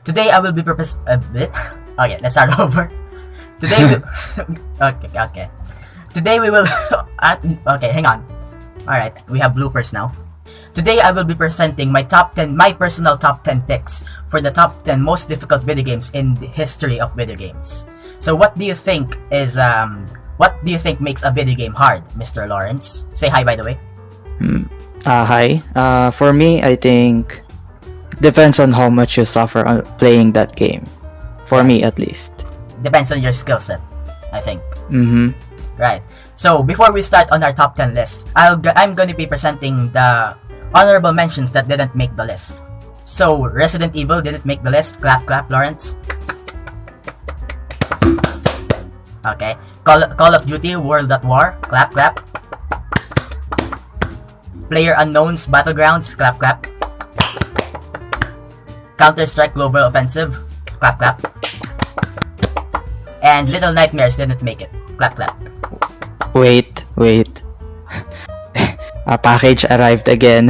Today I will be a bit. Okay, let's start over. Today we. Okay. Today we will. Okay, hang on. All right, we have bloopers now. Today I will be presenting my personal top 10 picks for the top 10 most difficult video games in the history of video games. So what do you think makes a video game hard, Mr. Lawrence? Say hi, by the way. Hi. For me, I think depends on how much you suffer on playing that game. For me, at least. Depends on your skill set, I think. Right. So before we start on our top 10 list, I'm going to be presenting the honorable mentions that didn't make the list. So Resident Evil didn't make the list. Clap, clap, Lawrence. Okay. Call of Duty World at War. Clap, clap. PlayerUnknown's Battlegrounds. Clap, clap. Counter-Strike Global Offensive. Clap, clap. And Little Nightmares didn't make it. Clap, clap. Wait. A package arrived again.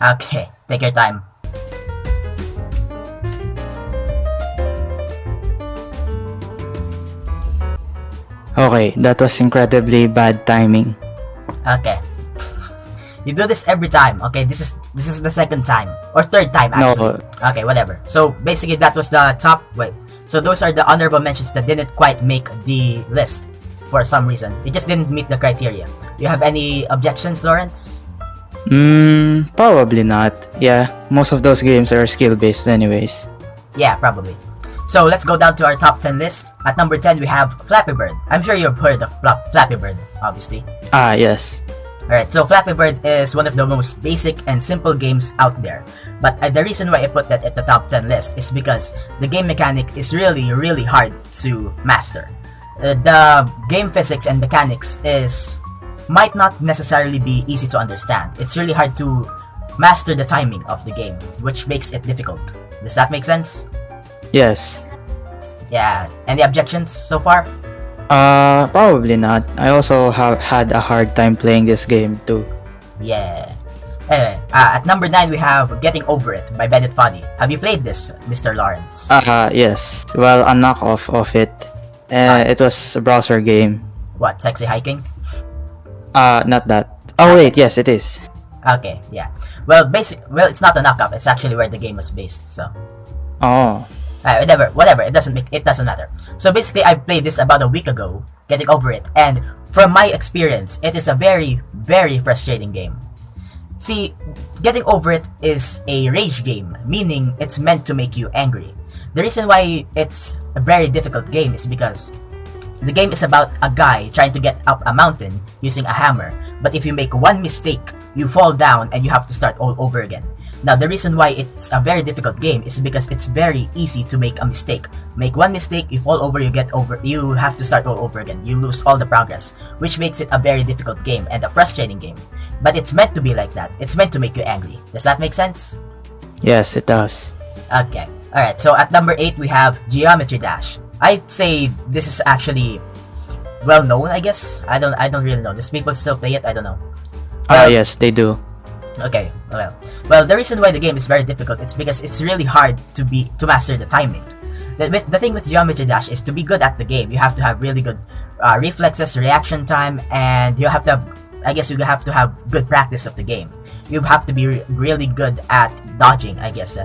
Okay, take your time. Okay, that was incredibly bad timing. Okay. You do this every time. Okay, this is the second time or third time actually. No. Okay, whatever. So basically that was the top. Wait. So those are the honorable mentions that didn't quite make the list for some reason. It just didn't meet the criteria. Do you have any objections, Lawrence? Probably not. Yeah, most of those games are skill-based anyways. Yeah, probably. So let's go down to our top 10 list. At number 10, we have FlappyBird. I'm sure you've heard of FlappyBird, obviously. Yes. Alright, so FlappyBird is one of the most basic and simple games out there. But the reason why I put that at the top 10 list is because the game mechanic is really hard to master. The game physics and mechanics might not necessarily be easy to understand. It's really hard to master the timing of the game, which makes it difficult. Does that make sense? Yes. Yeah. Any objections so far? Probably not. I also have had a hard time playing this game too. Yeah. Anyway, at number 9 we have Getting Over It by Bennett Foddy. Have you played this, Mr. Lawrence? Yes. Well, a knockoff of it. It was a browser game. What, Sexy Hiking? Not that. Oh wait, yes it is. Okay, yeah. Well, it's not a knockoff. It's actually where the game was based. So. Oh. Whatever. It doesn't matter. So basically, I played this about a week ago, Getting Over It, and from my experience, it is a very frustrating game. See, Getting Over It is a rage game, meaning it's meant to make you angry. The reason why it's a very difficult game is because the game is about a guy trying to get up a mountain using a hammer, but if you make one mistake, you fall down and you have to start all over again. Now, the reason why it's a very difficult game is because it's very easy to make a mistake. Make one mistake, you fall over, you have to start all over again. You lose all the progress, which makes it a very difficult game and a frustrating game. But it's meant to be like that. It's meant to make you angry. Does that make sense? Yes, it does. Okay. Alright, so at number 8, we have Geometry Dash. I'd say this is actually well known, I guess. I don't really know. Does people still play it? I don't know. Yes, they do. Okay, well, the reason why the game is very difficult is because it's really hard to master the timing. The thing with Geometry Dash is to be good at the game, you have to have really good reflexes, reaction time, and you have to have good practice of the game. You have to be really good at dodging, I guess.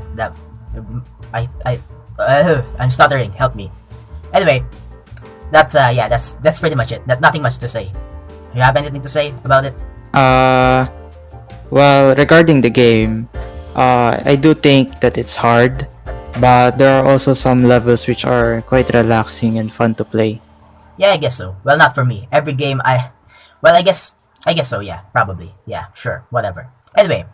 I'm stuttering. Help me. Anyway, that's pretty much it. Nothing much to say. You have anything to say about it? Well, regarding the game, I do think that it's hard, but there are also some levels which are quite relaxing and fun to play. Yeah, I guess so. Well, not for me. Every game I guess so, yeah, probably. Yeah, sure, whatever. Anyway,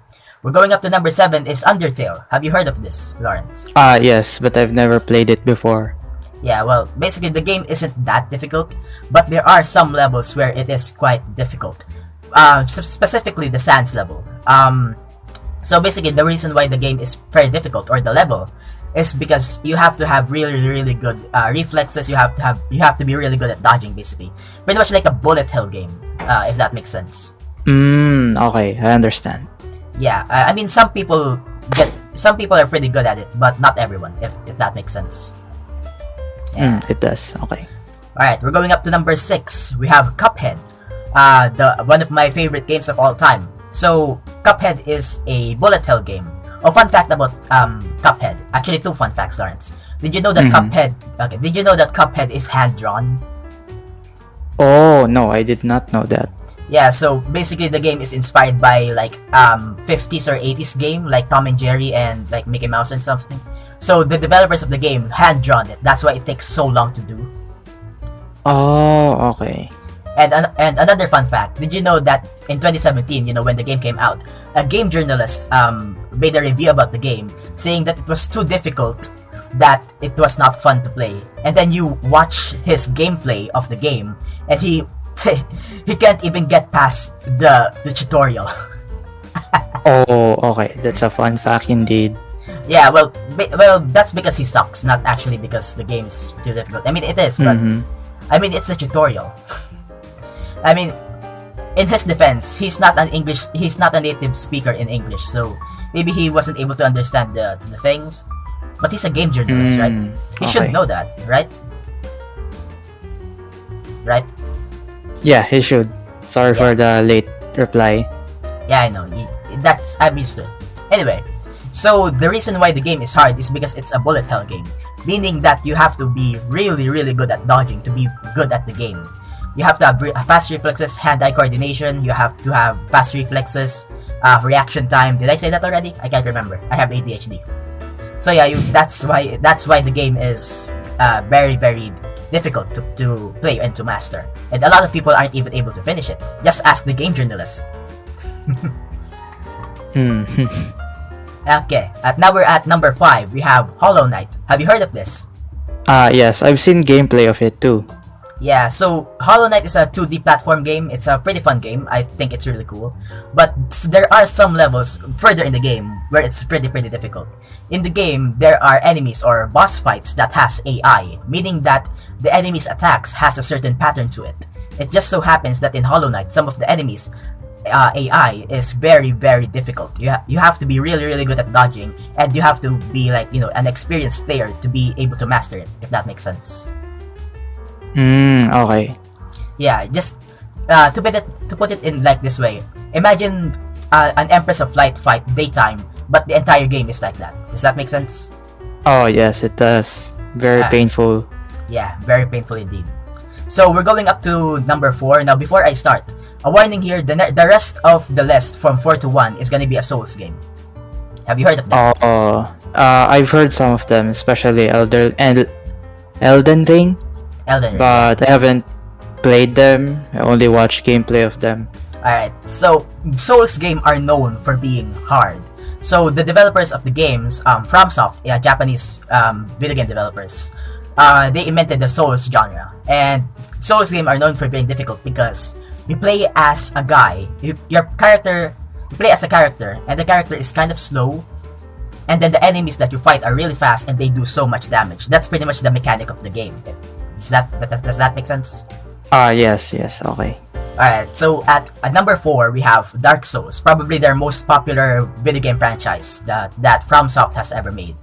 we're going up to number 7 is Undertale. Have you heard of this, Lawrence? Yes, but I've never played it before. Yeah, well, basically the game isn't that difficult, but there are some levels where it is quite difficult. Specifically the Sands level. So basically the reason why the game is very difficult, or the level, is because you have to have really good reflexes. You have to be really good at dodging, basically. Pretty much like a bullet hell game, if that makes sense. Okay, I understand. Yeah, I mean some people some people are pretty good at it, but not everyone, if that makes sense. Yeah. It does. Okay. Alright, we're going up to number 6. We have Cuphead. One of my favorite games of all time. So, Cuphead is a bullet hell game. Oh, fun fact about Cuphead. Actually, 2 fun facts, Lawrence. Did you know that Did you know that Cuphead is hand-drawn? Oh, no, I did not know that. Yeah, so basically the game is inspired by like 50s or 80s game like Tom and Jerry and like Mickey Mouse and something. So the developers of the game hand-drawn it. That's why it takes so long to do. Oh, okay. And another fun fact, did you know that in 2017, when the game came out, a game journalist made a review about the game saying that it was too difficult, that it was not fun to play. And then you watch his gameplay of the game and he can't even get past the tutorial. Oh, okay. That's a fun fact indeed. Yeah, well, that's because he sucks, not actually because the game is too difficult. I mean, it is, but I mean, it's a tutorial. I mean, in his defense, he's not a native speaker in English, so maybe he wasn't able to understand the things. But he's a game journalist, right? He should know that, right? Right? Yeah, he should. Sorry for the late reply. Yeah, I know. I'm used to it. Anyway, so the reason why the game is hard is because it's a bullet hell game, meaning that you have to be really, really good at dodging to be good at the game. You have to have fast reflexes, hand-eye coordination. You have to have fast reflexes, reaction time. Did I say that already? I can't remember. I have ADHD. So yeah, that's why the game is very, very difficult to play and to master. And a lot of people aren't even able to finish it. Just ask the game journalist. Okay, now we're at number 5. We have Hollow Knight. Have you heard of this? Yes, I've seen gameplay of it too. Yeah, so Hollow Knight is a 2D platform game. It's a pretty fun game. I think it's really cool. But there are some levels further in the game where it's pretty difficult. In the game, there are enemies or boss fights that has AI, meaning that the enemy's attacks has a certain pattern to it. It just so happens that in Hollow Knight, some of the enemies AI is very, very difficult. You have to be really, really good at dodging, and you have to be like, an experienced player to be able to master it, if that makes sense. Okay. Yeah, just to put it in like this way. Imagine an Empress of Light fight daytime, but the entire game is like that. Does that make sense? Oh yes, it does. Very painful. Yeah, very painful indeed. So we're going up to number 4. Now before I start, a warning here, the rest of the list from 4 to 1 is gonna be a Souls game. Have you heard of that? I've heard some of them, especially Elden Ring. But I haven't played them. I only watched gameplay of them. Alright, so Souls games are known for being hard. So the developers of the games, FromSoft, Japanese video game developers, they invented the Souls genre. And Souls games are known for being difficult because you play as a guy. You play as a character, and the character is kind of slow. And then the enemies that you fight are really fast, and they do so much damage. That's pretty much the mechanic of the game. Does that make sense? Yes, okay. Alright, so at number 4, we have Dark Souls, probably their most popular video game franchise that FromSoft has ever made.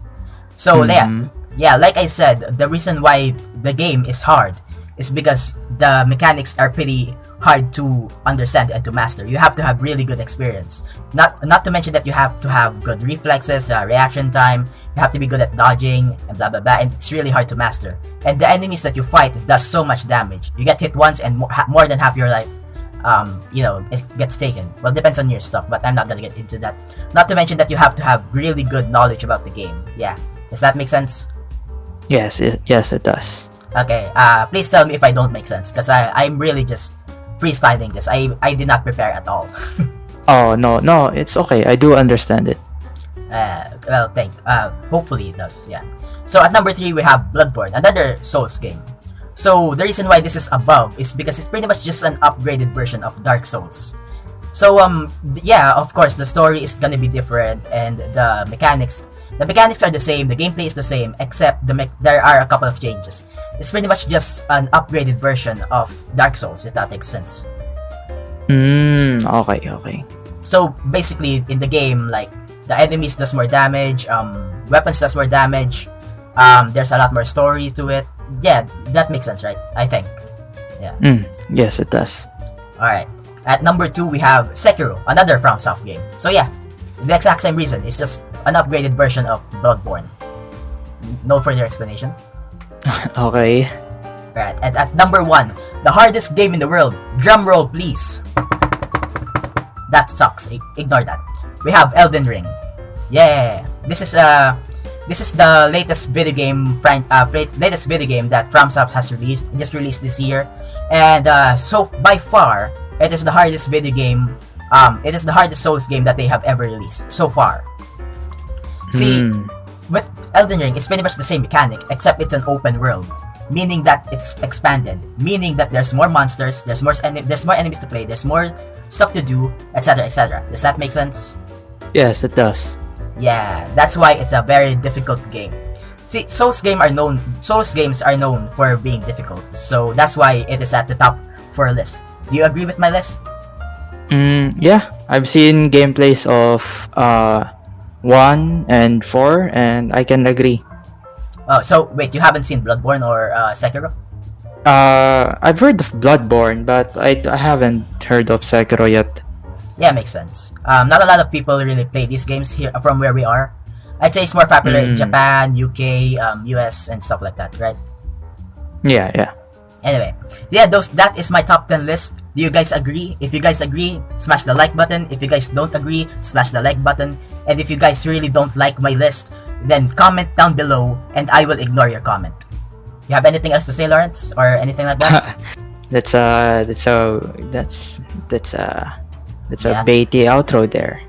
So yeah, like I said, the reason why the game is hard is because the mechanics are pretty hard to understand and to master. You have to have really good experience. Not to mention that you have to have good reflexes, reaction time, you have to be good at dodging, and blah blah blah, and it's really hard to master. And the enemies that you fight does so much damage. You get hit once and more than half your life, it gets taken. Well, depends on your stuff, but I'm not gonna get into that. Not to mention that you have to have really good knowledge about the game. Yeah, does that make sense? Yes, it does. Okay, please tell me if I don't make sense, because I'm really just freestyling this. I did not prepare at all. Oh, no, it's okay. I do understand it. Well, hopefully it does, yeah. So at number 3, we have Bloodborne, another Souls game. So the reason why this is above is because it's pretty much just an upgraded version of Dark Souls. So yeah, of course the story is gonna be different, and the mechanics are the same, the gameplay is the same, except there are a couple of changes. It's pretty much just an upgraded version of Dark Souls, if that makes sense. Okay. So basically in the game, like, The enemies does more damage. Weapons does more damage. There's a lot more story to it. Yeah, that makes sense, right? I think. Yeah. Yes, it does. Alright. At number 2, we have Sekiro, another FromSoft game. So yeah, the exact same reason. It's just an upgraded version of Bloodborne. No further explanation. Okay. Right. At number 1, the hardest game in the world. Drum roll, please. That sucks. Ignore that. We have Elden Ring. Yeah. This is the latest video game that FromSoft has released. It just released this year, and so by far, it is the hardest video game. It is the hardest Souls game that they have ever released so far. See, with Elden Ring, it's pretty much the same mechanic, except it's an open world, meaning that it's expanded, meaning that there's more monsters, there's more enemies to play, there's more stuff to do, etc., etc. Does that make sense? Yes, it does. Yeah, that's why it's a very difficult game. See, Souls games are known for being difficult, so that's why it is at the top for a list. Do you agree with my list? Yeah, I've seen gameplays of 1 and 4, and I can agree. Oh, so wait, you haven't seen Bloodborne or Sekiro? I've heard of Bloodborne, but I haven't heard of Sekiro yet. Yeah, makes sense. Not a lot of people really play these games here from where we are. I'd say it's more popular in Japan, UK, US, and stuff like that, right? Yeah. Anyway, yeah, that is my top 10 list. Do you guys agree? If you guys agree, smash the like button. If you guys don't agree, smash the like button. And if you guys really don't like my list, then comment down below and I will ignore your comment. You have anything else to say, Lawrence, or anything like that? That's a baity outro there.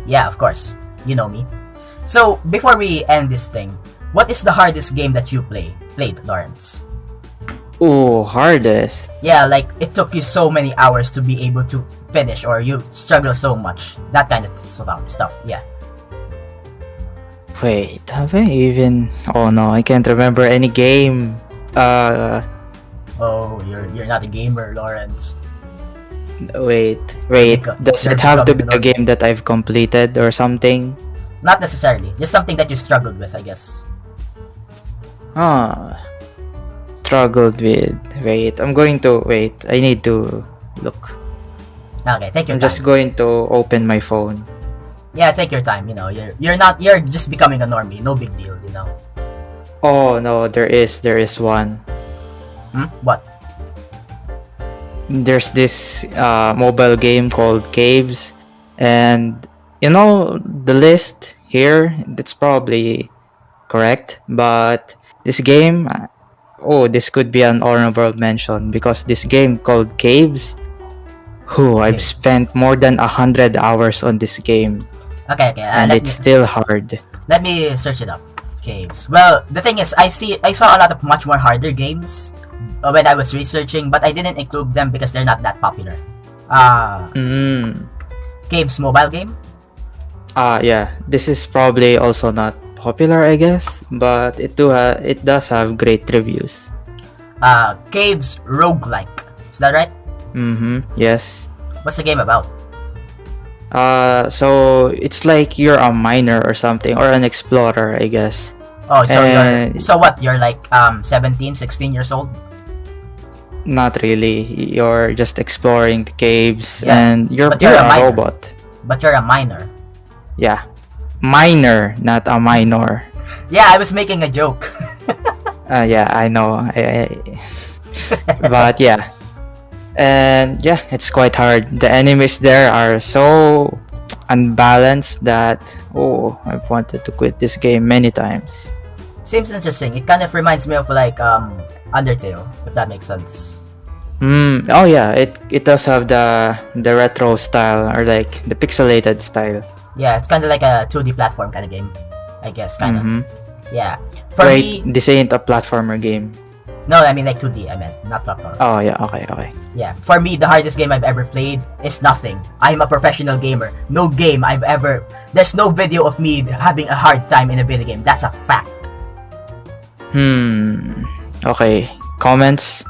Yeah, of course. You know me. So, before we end this thing, what is the hardest game that you played, Lawrence? Oh, hardest. Yeah, like it took you so many hours to be able to finish, or you struggle so much. That kind of stuff, yeah. Wait, have I even... Oh no, I can't remember any game. Oh, you're not a gamer, Lawrence. Wait. Does it have to be a game that I've completed or something? Not necessarily. Just something that you struggled with, I guess. Struggled with... Wait, I need to look. Okay, take your time. I'm just going to open my phone. Yeah, take your time, you're just becoming a normie, no big deal, Oh no, there is one. What? There's this mobile game called Caves, and the list here, that's probably correct, but this game, this could be an honorable mention, because this game called Caves, I've spent more than 100 hours on this game. Okay. And it's still hard. Let me search it up. Caves. Well, the thing is, I saw a lot of much more harder games when I was researching, but I didn't include them because they're not that popular. Caves mobile game? Yeah. This is probably also not popular, I guess, but it does have great reviews. Caves roguelike. Is that right? Yes. What's the game about? So it's like you're a miner or something, or an explorer, I guess. Oh, so what? You're like 17, 16 years old? Not really. You're just exploring the caves, yeah, and you're a robot. But you're a miner. Yeah, miner, not a minor. Yeah, I was making a joke. Yeah, I know. But yeah. And yeah, it's quite hard. The enemies there are so unbalanced that I've wanted to quit this game many times. Seems interesting. It kind of reminds me of like Undertale, if that makes sense. Oh yeah, it does have the retro style, or like the pixelated style. Yeah, it's kind of like a 2D platform kind of game, I guess, kind of. Yeah. Wait, this ain't a platformer game. No, I mean like 2D, I meant, not platform. Oh yeah, okay. Yeah, for me, the hardest game I've ever played is nothing. I'm a professional gamer. There's no video of me having a hard time in a video game. That's a fact. Okay, comments.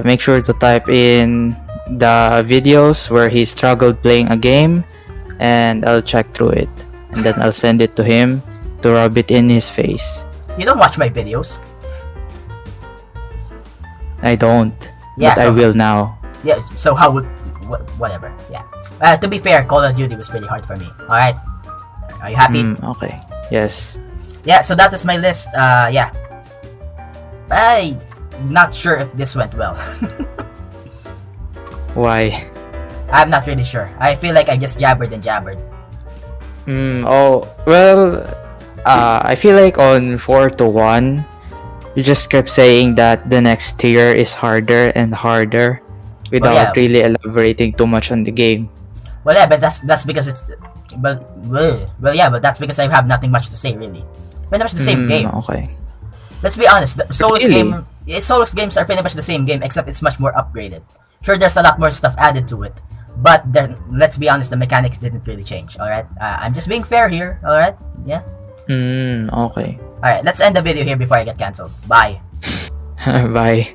Make sure to type in the videos where he struggled playing a game, and I'll check through it. and then I'll send it to him to rub it in his face. You don't watch my videos. I don't, Yeah, but I will now. Yeah, so how would... whatever, yeah. To be fair, Call of Duty was pretty hard for me. Alright? Are you happy? Okay, yes. Yeah, so that was my list. Yeah. I'm not sure if this went well. Why? I'm not really sure. I feel like I just jabbered and jabbered. Oh, well, I feel like on 4 to 1, you just kept saying that the next tier is harder and harder without really elaborating too much on the game. Well, yeah, but that's because it's... Well, yeah, but that's because I have nothing much to say, really. Pretty much the same game. Okay. Let's be honest, the Souls Really? Souls games are pretty much the same game, except it's much more upgraded. Sure, there's a lot more stuff added to it, but let's be honest, the mechanics didn't really change, alright? I'm just being fair here, alright? Yeah? Okay. Alright, let's end the video here before I get cancelled. Bye. Bye.